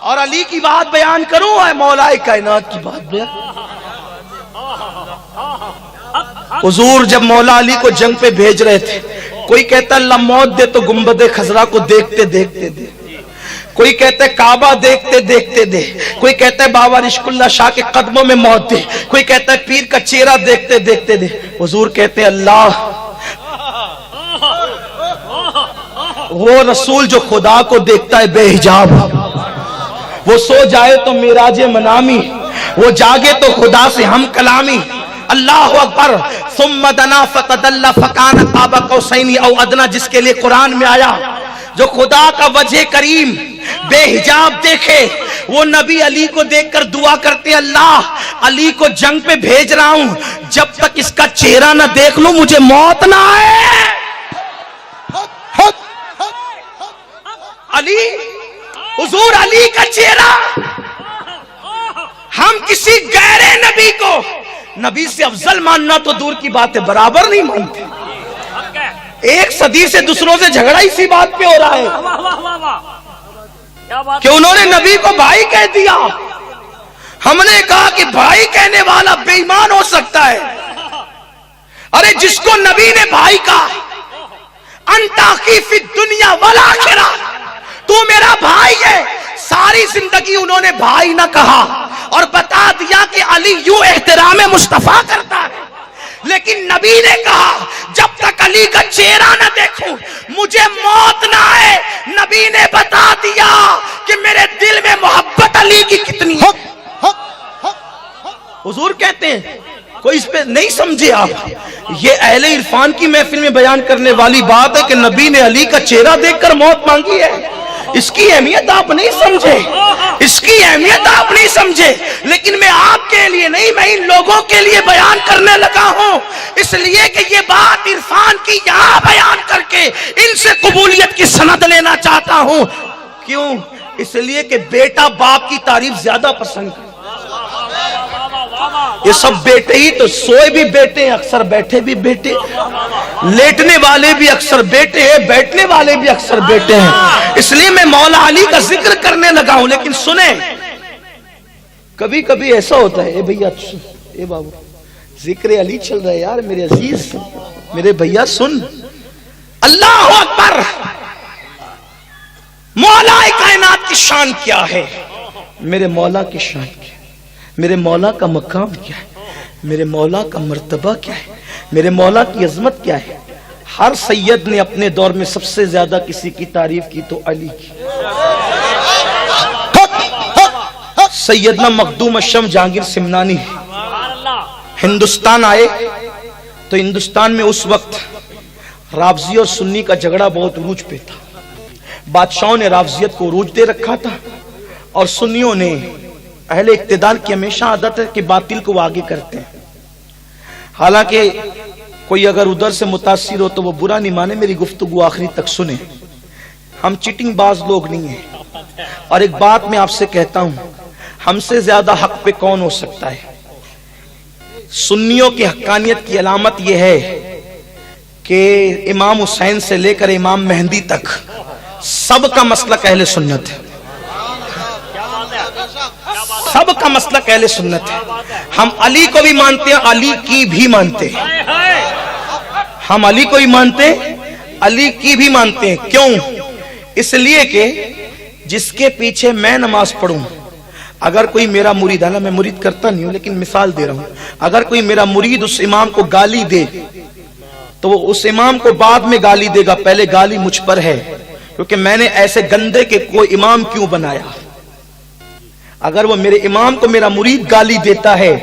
اور علی کی بات بیان کروں اے مولا کائنات کی بات بیان. حضور جب مولا علی کو جنگ پہ بھیج رہے تھے، کوئی کہتا اللہ موت دے تو گنبد خضرا کو دیکھتے دیکھتے دے، کوئی کہتا ہے کعبہ دیکھتے دیکھتے دے، کوئی کہتا ہے بابا رشک اللہ شاہ کے قدموں میں موت دے، کوئی کہتا ہے پیر کا چہرہ دیکھتے دیکھتے دے. حضور کہتے ہیں اللہ وہ رسول جو خدا کو دیکھتا ہے بے حجاب، وہ سو جائے تو معراج منامی، وہ جاگے تو خدا سے ہم کلامی. اللہ اکبر. ثم دنا فتدلى فكان قاب قوسين او ادنى، جس کے لیے قرآن میں آیا جو خدا کا وجہ کریم بے حجاب دیکھے، وہ نبی علی کو دیکھ کر دعا کرتے اللہ علی کو جنگ پہ بھیج رہا ہوں، جب تک اس کا چہرہ نہ دیکھ لوں مجھے موت نہ آئے. علی، حضور علی کا چہرہ ہم کسی غیر نبی کو نبی سے افضل ماننا تو دور کی بات ہے، برابر نہیں مانتے. ایک صدی سے دوسروں سے جھگڑا اسی بات پہ ہو رہا ہے کہ انہوں نے نبی کو بھائی کہہ دیا. ہم نے کہا کہ بھائی کہنے والا بے ایمان ہو سکتا ہے. ارے جس کو نبی نے بھائی کہا، انت اخی فی الدنیا والآخرہ، تو میرا بھائی ہے. ساری زندگی انہوں نے بھائی نہ کہا اور بتا دیا کہ علی یوں احترام مصطفیٰ کرتا ہے، لیکن نبی نے کہا جب تک علی کا چہرہ نہ دیکھوں مجھے موت نہ آئے. نبی نے بتا دیا کہ میرے دل میں محبت علی کی کتنی ہے. حضور کہتے ہیں کوئی اس پہ نہیں سمجھے آپ، یہ اہل عرفان کی محفل میں بیان کرنے والی بات ہے کہ نبی نے علی کا چہرہ دیکھ کر موت مانگی ہے. اس کی اہمیت آپ نہیں سمجھے، اس کی اہمیت آپ نہیں سمجھے. لیکن میں آپ کے لیے نہیں، میں ان لوگوں کے لیے بیان کرنے لگا ہوں، اس لیے کہ یہ بات عرفان کی یہاں بیان کر کے ان سے قبولیت کی سند لینا چاہتا ہوں. کیوں؟ اس لیے کہ بیٹا باپ کی تعریف زیادہ پسند کرتا. یہ سب بیٹے ہی تو، سوئے بھی بیٹے ہیں، اکثر بیٹھے بھی بیٹے، لیٹنے والے بھی اکثر بیٹے ہیں، بیٹھنے والے بھی اکثر بیٹے ہیں. اس لیے میں مولا علی کا ذکر کرنے لگا ہوں. لیکن سنیں، کبھی کبھی ایسا ہوتا ہے، اے بھیا اے بابو ذکر علی چل رہا ہے یار، میرے عزیز میرے بھیا سن. اللہ اکبر. مولا کائنات کی شان کیا ہے؟ میرے مولا کی شان کیا ہے؟ میرے مولا کا مقام کیا ہے؟ میرے مولا کا مرتبہ کیا ہے؟ میرے مولا کی عظمت کیا ہے؟ ہر سید نے اپنے دور میں سب سے زیادہ کسی کی تعریف کی تو علی کی. سیدنا مخدوم الشمس جہانگیر سمنانی ہندوستان آئے تو ہندوستان میں اس وقت رافضی اور سنی کا جھگڑا بہت عروج پہ تھا. بادشاہوں نے رافضیت کو عروج دے رکھا تھا اور سنیوں نے، اہل اقتدار کی ہمیشہ عادت ہے کہ باطل کو آگے کرتے ہیں. حالانکہ کوئی اگر ادھر سے متاثر ہو تو وہ برا نہیں مانے، میری گفتگو آخری تک سنیں. ہم چیٹنگ باز لوگ نہیں ہیں. اور ایک بات میں آپ سے کہتا ہوں، ہم سے زیادہ حق پہ کون ہو سکتا ہے؟ سنیوں کی حقانیت کی علامت یہ ہے کہ امام حسین سے لے کر امام مہدی تک سب کا مسلک اہل سنت ہے. سب کا مسلک اہل سنت ہے. ہم علی کو بھی مانتے ہیں، علی کی بھی مانتے ہیں. ہم علی کو بھی مانتے ہیں، علی کی بھی مانتے ہیں. کیوں؟ اس لیے کہ جس کے پیچھے میں نماز پڑھوں، اگر کوئی میرا مرید، میں مرید کرتا نہیں ہوں لیکن مثال دے رہا ہوں، اگر کوئی میرا مرید اس امام کو گالی دے تو وہ اس امام کو بعد میں گالی دے گا، پہلے گالی مجھ پر ہے، کیونکہ میں نے ایسے گندے کے کوئی امام کیوں بنایا. اگر وہ میرے امام کو میرا مرید گالی دیتا ہے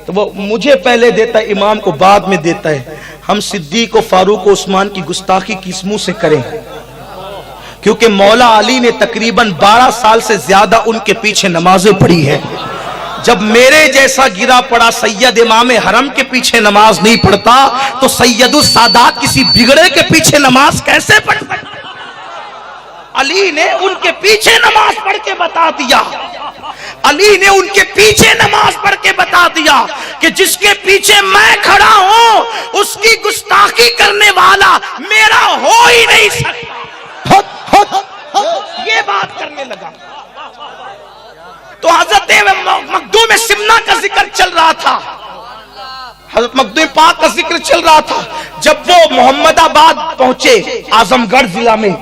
تو وہ مجھے پہلے دیتا ہے، امام کو بعد میں دیتا ہے. ہم صدیق و فاروق و عثمان کی گستاخی کس منہ سے کریں؟ کیونکہ مولا علی نے تقریباً 12 سال سے زیادہ ان کے پیچھے نمازیں پڑھی ہے. جب میرے جیسا گرا پڑا سید امام حرم کے پیچھے نماز نہیں پڑھتا تو سید السادات کسی بگڑے کے پیچھے نماز کیسے پڑھتا؟ علی نے ان کے پیچھے نماز پڑھ کے بتا دیا، علی نے ان کے پیچھے نماز پڑھ کے بتا دیا کہ جس کے پیچھے میں کھڑا ہوں اس کی گستاخی کرنے والا میرا ہو ہی نہیں سکتا. یہ بات کرنے لگا. کا ذکر چل رہا تھا، حضرت مخدوم پاک کا ذکر چل رہا تھا، جب وہ محمد آباد پہنچے اعظم گڑھ ضلع میں،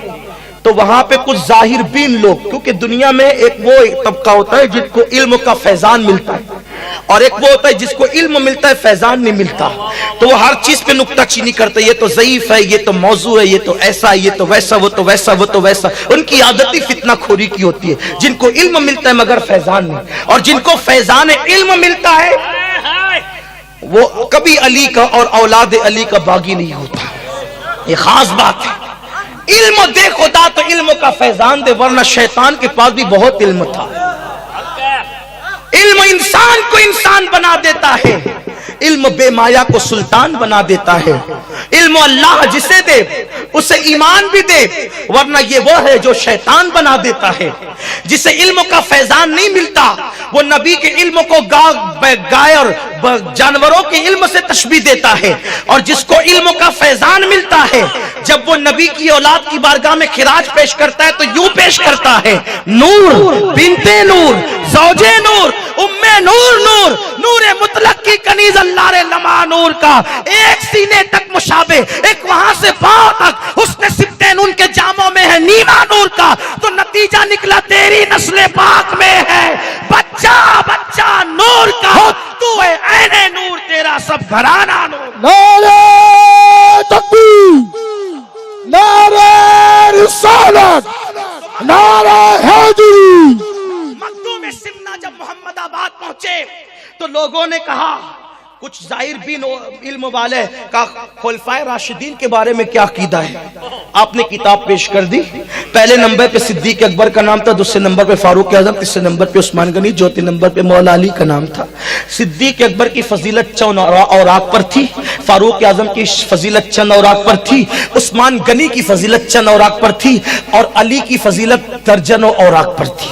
تو وہاں پہ کچھ ظاہر بین لوگ، کیونکہ دنیا میں ایک وہ طبقہ ہوتا ہے جس کو علم کا فیضان ملتا ہے، اور ایک وہ ہوتا ہے جس کو علم ملتا ہے فیضان نہیں ملتا، تو وہ ہر چیز پہ نکتہ چینی کرتے، یہ تو ضعیف ہے، یہ تو موضوع ہے، یہ تو ایسا، یہ تو ویسا، وہ تو ویسا، وہ تو ویسا۔ ان کی عادت ہی فتنہ خوری کی ہوتی ہے، جن کو علم ملتا ہے مگر فیضان نہیں، اور جن کو فیضان علم ملتا ہے وہ کبھی علی کا اور اولاد علی کا باغی نہیں ہوتا۔ یہ خاص بات ہے، علم دے خدا تو علم کا فیضان دے، ورنہ شیطان کے پاس بھی بہت علم تھا۔ علم انسان کو انسان بنا دیتا ہے، علم بے مایا کو سلطان بنا دیتا ہے۔ علم اللہ جسے دے اسے ایمان بھی دے، ورنہ یہ وہ ہے جو شیطان بنا دیتا ہے۔ جسے علم کا فیضان نہیں ملتا وہ نبی کے علم کو گائے اور جانوروں کے علم سے تشبیہ دیتا ہے، اور جس کو علم کا فیضان ملتا ہے جب وہ نبی کی اولاد کی بارگاہ میں خراج پیش کرتا ہے تو یوں پیش کرتا ہے: نور بنت نور، زوج نور، ام نور، نور نور مطلق کی کنیز اللہ رے لمع نور کا، ایک سینے تک مشابہ، ایک وہاں سے پاؤں تک حسن سبتین ان کے جاموں میں ہے نیما نور کا، تو نتیجہ نکلا تیری نسل پاک میں ہے بچہ بچہ نور کا، تو ہے عین نور، تیرا سب گھرانہ نور۔ نعرہ تکبیر، نعرہ رسالت، نعرہ حیدری۔ مخدوم سمنا جب محمد آباد پہنچے تو لوگوں نے کہا، کچھ ظاہر بین علم والے کا خلفائے راشدین کے بارے میں کیا عقیدہ ہے؟ آپ نے کتاب پیش کر دی۔ پہلے نمبر پہ صدیق اکبر کا نام تھا، دوسرے نمبر پہ فاروق اعظم، تیسرے نمبر پہ عثمان غنی، چوتھے نمبر پہ مولا علی کا نام تھا۔ صدیق اکبر کی فضیلت چند اوراق پر تھی، فاروق اعظم کی فضیلت چند اوراق پر تھی، عثمان غنی کی فضیلت چند اوراق پر تھی، اور علی کی فضیلت درجنوں اوراق پر تھی۔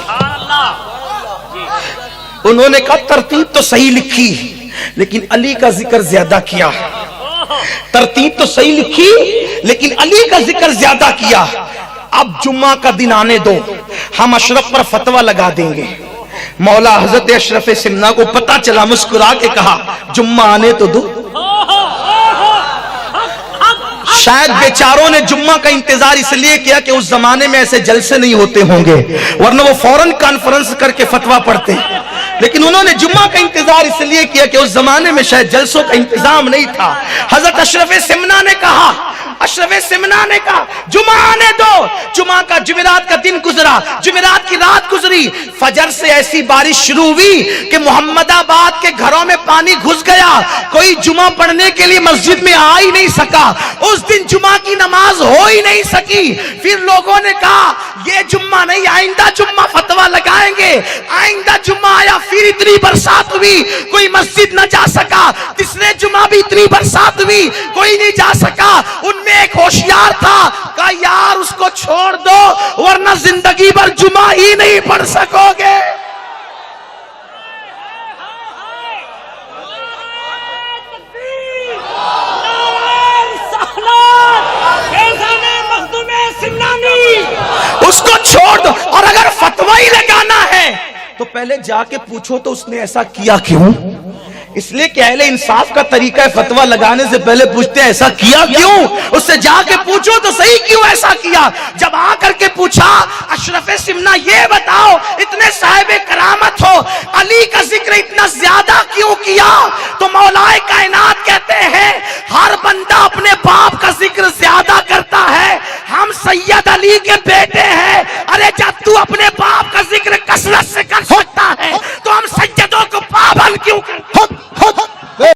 انہوں نے کہا ترتیب تو صحیح لکھی لیکن علی کا ذکر زیادہ کیا، ترتیب تو صحیح لکھی لیکن علی کا ذکر زیادہ کیا۔ اب جمعہ کا دن آنے دو، ہم اشرف پر فتویٰ لگا دیں گے۔ مولا حضرت اشرف سمنا کو پتا چلا، مسکرا کے کہا جمعہ آنے تو دو۔ شاید بیچاروں نے جمعہ کا انتظار اس لیے کیا کہ اس زمانے میں ایسے جلسے نہیں ہوتے ہوں گے، ورنہ وہ فوراً کانفرنس کر کے فتویٰ پڑھتے، لیکن انہوں نے جمعہ کا انتظار اس لیے کیا کہ اس زمانے میں شاید جلسوں کا انتظام نہیں تھا۔ حضرت اشرف سمنا نے کہا جمعہ آنے دو۔ جمعہ کا جمعرات کا دن گزرا، جمعرات کی رات گزری، فجر سے ایسی بارش شروع ہوئی کہ محمد آباد کے گھروں میں پانی گھس گیا، کوئی جمعہ پڑھنے کے لیے مسجد میں آ ہی نہیں سکا، اس دن جمعہ کی نماز ہو ہی نہیں سکی۔ پھر لوگوں نے کہا یہ جمعہ نہیں، آئندہ جمعہ فتویٰ لگائیں گے۔ آئندہ جمعہ آیا، پھر اتنی برسات ہوئی کوئی مسجد نہ جا سکا، تیسرے جمعہ بھی اتنی برسات ہوئی کوئی نہیں جا سکا۔ ان میں ایک ہوشیار تھا، کہا یار اس کو چھوڑ دو ورنہ زندگی بھر جمعہ ہی نہیں پڑھ سکو گے۔ اس کو چھوڑ دو، اور اگر فتویٰ ہی لگانا ہے تو پہلے جا کے پوچھو تو اس نے ایسا کیا کیوں؟ اس لیے کہ اہل انصاف کا طریقہ ہے فتویٰ لگانے سے پہلے پوچھتے ہیں ایسا کیا کیوں، اس سے جا کے پوچھو تو صحیح کیوں ایسا کیا۔ جب آ کر کے پوچھا اشرف سمنا یہ بتاؤ اتنے صاحب کرامت ہو علی کا ذکر اتنا زیادہ کیوں کیا؟ تو مولا کائنات کہتے ہیں ہر بندہ اپنے باپ کا ذکر زیادہ کرتا ہے، ہم سید علی کے بیٹے